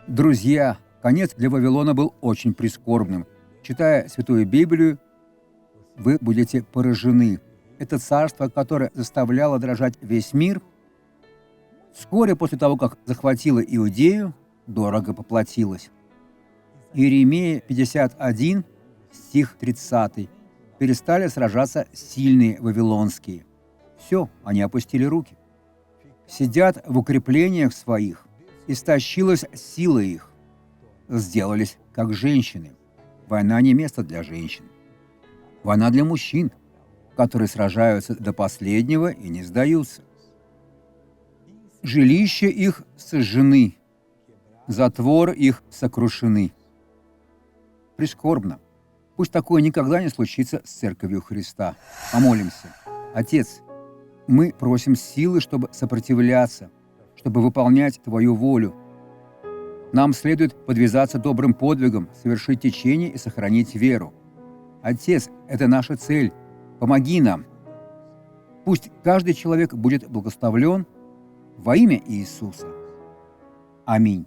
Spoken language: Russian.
Друзья, конец для Вавилона был очень прискорбным. Читая Святую Библию, вы будете поражены. Это царство, которое заставляло дрожать весь мир, вскоре после того, как захватило Иудею, дорого поплатилось. Иеремия 51, стих 30. Перестали сражаться сильные вавилонские. Все, они опустили руки. Сидят в укреплениях своих, истощилась сила их. Сделались как женщины. Война не место для женщин. Война для мужчин, которые сражаются до последнего и не сдаются. Жилища их сожжены, затвор их сокрушены. Прискорбно. Пусть такое никогда не случится с Церковью Христа. Помолимся. Отец, мы просим силы, чтобы сопротивляться, чтобы выполнять Твою волю. Нам следует подвязаться добрым подвигом, совершить течение и сохранить веру. Отец, это наша цель. Помоги нам. Пусть каждый человек будет благословлен во имя Иисуса. Аминь.